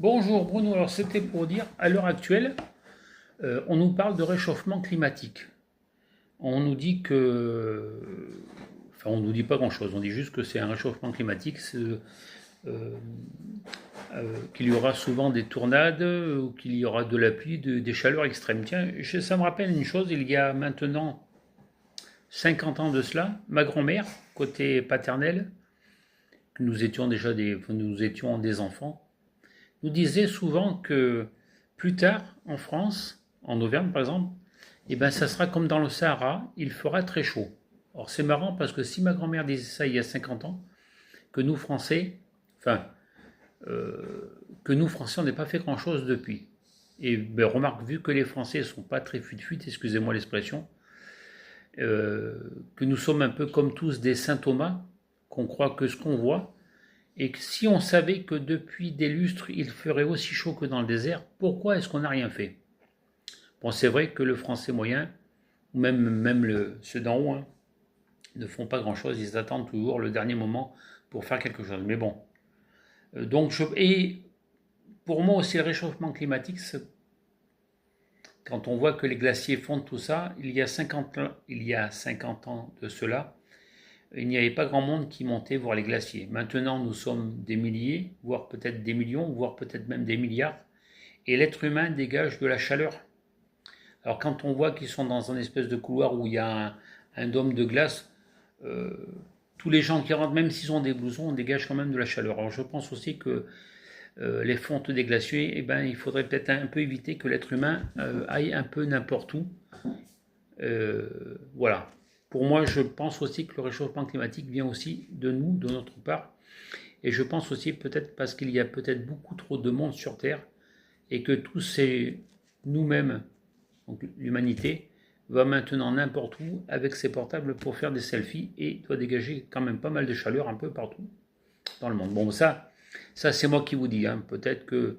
Bonjour Bruno, alors c'était pour dire, à l'heure actuelle, on nous parle de réchauffement climatique. On nous dit que... Enfin, on nous dit pas grand-chose, on dit juste que c'est un réchauffement climatique, qu'il y aura souvent des tornades, ou qu'il y aura de la pluie, des chaleurs extrêmes. Tiens, ça me rappelle une chose, il y a maintenant 50 ans de cela, ma grand-mère, côté paternel, nous étions des enfants, nous disait souvent que plus tard, en France, en Auvergne par exemple, eh ben, ça sera comme dans le Sahara, il fera très chaud. Or c'est marrant parce que si ma grand-mère disait ça il y a 50 ans, que nous Français, enfin, que nous Français on n'ait pas fait grand-chose depuis. Et ben, remarque, vu que les Français ne sont pas très fut-fut, excusez-moi l'expression, que nous sommes un peu comme tous des saint Thomas, qu'on croit que ce qu'on voit, et que si on savait que depuis des lustres il ferait aussi chaud que dans le désert, pourquoi est-ce qu'on n'a rien fait? Bon, c'est vrai que le français moyen, ou même ceux d'en haut, hein, ne font pas grand-chose, ils attendent toujours le dernier moment pour faire quelque chose. Mais bon. Et pour moi aussi, le réchauffement climatique, quand on voit que les glaciers fondent tout ça, il y a 50 ans de cela, il n'y avait pas grand monde qui montait voir les glaciers. Maintenant, nous sommes des milliers, voire peut-être des millions, voire peut-être même des milliards, et l'être humain dégage de la chaleur. Alors quand on voit qu'ils sont dans un espèce de couloir où il y a un dôme de glace, euh, tous les gens qui rentrent, même s'ils ont des blousons, on dégage quand même de la chaleur. Alors je pense aussi que les fontes des glaciers, eh ben, il faudrait peut-être un peu éviter que l'être humain aille un peu n'importe où. Voilà. Pour moi, je pense aussi que le réchauffement climatique vient aussi de nous, de notre part. Et je pense aussi peut-être parce qu'il y a peut-être beaucoup trop de monde sur Terre et que tous ces nous-mêmes, donc l'humanité, va maintenant n'importe où avec ses portables pour faire des selfies et doit dégager quand même pas mal de chaleur un peu partout dans le monde. Bon, ça c'est moi qui vous dis. Hein. Peut-être que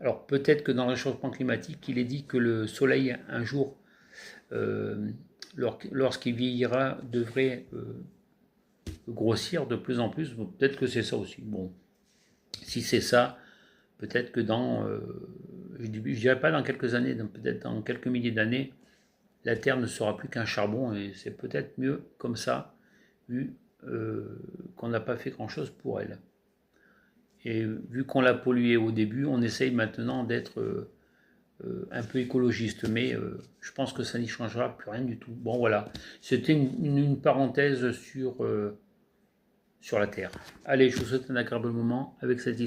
dans le réchauffement climatique, il est dit que le soleil un jour, lorsqu'il vieillira, devrait grossir de plus en plus. Bon, peut-être que c'est ça aussi. Bon, si c'est ça, peut-être que je ne dirais pas dans quelques années, peut-être dans quelques milliers d'années, la Terre ne sera plus qu'un charbon et c'est peut-être mieux comme ça, vu qu'on n'a pas fait grand-chose pour elle. Et vu qu'on l'a polluée au début, on essaye maintenant d'être un peu écologiste, mais je pense que ça n'y changera plus rien du tout. Bon voilà, c'était une parenthèse sur la Terre. Allez, je vous souhaite un agréable moment avec cette histoire.